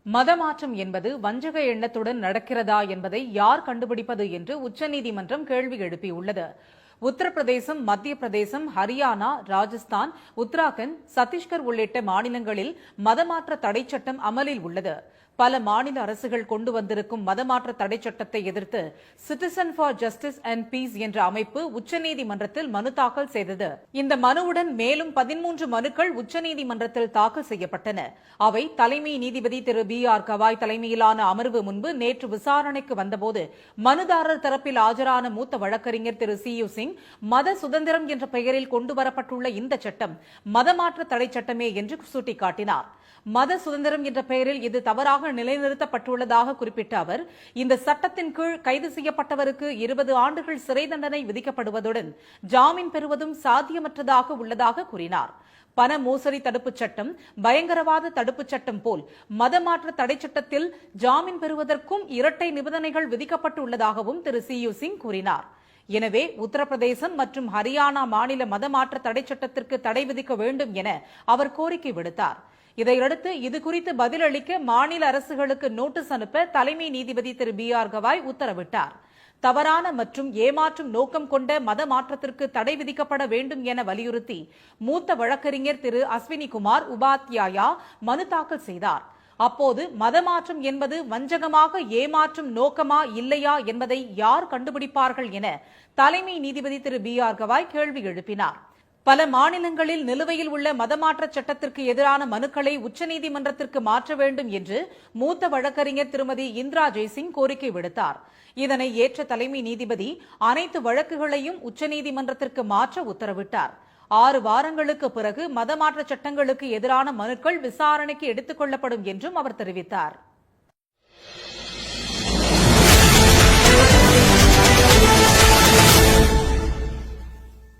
மதமாற்றம் என்பது வஞ்சக எண்ணத்துடன் நடக்கிறதா என்பதை யார் கண்டுபிடிப்பது என்று உச்சநீதிமன்றம் கேள்வி எழுப்பியுள்ளது. உத்தரப்பிரதேசம், மத்திய பிரதேசம், ஹரியானா, ராஜஸ்தான், உத்தராகண்ட், சத்தீஸ்கர் உள்ளிட்ட மாநிலங்களில் மதமாற்ற தடை சட்டம் அமலில் உள்ளது. பல மாநில அரசுகள் கொண்டு வந்திருக்கும் மதமாற்ற தடை சட்டத்தை எதிர்த்து citizen for justice and peace என்ற அமைப்பு உச்சநீதிமன்றத்தில் மனு தாக்கல் செய்தது. இந்த மனுவுடன் மேலும் 13 மனுக்கள் உச்சநீதிமன்றத்தில் தாக்கல் செய்யப்பட்டன. அவை தலைமை நீதிபதி திரு B.R. கவாய் தலைமையிலான அமர்வு முன்பு நேற்று விசாரணைக்கு வந்தபோது மனுதாரர் தரப்பில் ஆஜரான மூத்த வழக்கறிஞர் திரு C.U. சிங், மத சுதந்திரம் என்ற பெயரில் கொண்டுவரப்பட்டுள்ள இந்த சட்டம் மதமாற்ற தடை சட்டமே என்று சுட்டிக்காட்டினார். மத சுதந்திரம் என்ற பெயரில் இது தவறாக நிலைநிறுத்தப்பட்டுள்ளதாக குறிப்பிட்ட அவர், இந்த சட்டத்தின் கீழ் கைது செய்யப்பட்டவருக்கு 20 ஆண்டுகள் சிறை தண்டனை விதிக்கப்படுவதுடன் ஜாமீன் பெறுவதும் சாத்தியமற்றதாக உள்ளதாக கூறினார். பண மோசடி தடுப்புச் சட்டம், பயங்கரவாத தடுப்புச் சட்டம் போல் மதமாற்ற தடை சட்டத்தில் ஜாமீன் பெறுவதற்கும் இரட்டை நிபந்தனைகள் விதிக்கப்பட்டுள்ளதாகவும் திரு C.U. சிங் கூறினார். எனவே உத்தரப்பிரதேசம் மற்றும் ஹரியானா மாநில மதமாற்ற தடை சட்டத்திற்கு தடை விதிக்க வேண்டும் என அவர் கோரிக்கை விடுத்தார். இதையடுத்து இதுகுறித்து பதிலளிக்க மாநில அரசுகளுக்கு நோட்டீஸ் அனுப்ப தலைமை நீதிபதி திரு B.R. கவாய் உத்தரவிட்டார். தவறான மற்றும் ஏமாற்றும் நோக்கம் கொண்ட மத மாற்றத்திற்கு தடை விதிக்கப்பட வேண்டும் என வலியுறுத்தி மூத்த வழக்கறிஞர் திரு அஸ்வினி குமார் உபாத்யாயா மனு தாக்கல் செய்தார். அப்போது மதமாற்றம் என்பது வஞ்சகமாக ஏமாற்றும் நோக்கமா இல்லையா என்பதை யார் கண்டுபிடிப்பார்கள் என தலைமை நீதிபதி திரு B.R. கவாய் கேள்வி எழுப்பினார். பல மாநிலங்களில் நிலுவையில் உள்ள மதமாற்ற சட்டத்திற்கு எதிரான மனுக்களை உச்சநீதிமன்றத்திற்கு மாற்ற வேண்டும் என்று மூத்த வழக்கறிஞர் திருமதி இந்திரா ஜெய்சிங் கோரிக்கை விடுத்தார். இதனை ஏற்ற தலைமை நீதிபதி அனைத்து வழக்குகளையும் உச்சநீதிமன்றத்திற்கு மாற்ற உத்தரவிட்டார். 6 வாரங்களுக்கு பிறகு மதமாற்ற சட்டங்களுக்கு எதிரான மனுக்கள் விசாரணைக்கு எடுத்துக் கொள்ளப்படும் என்றும் அவர் தெரிவித்தார்.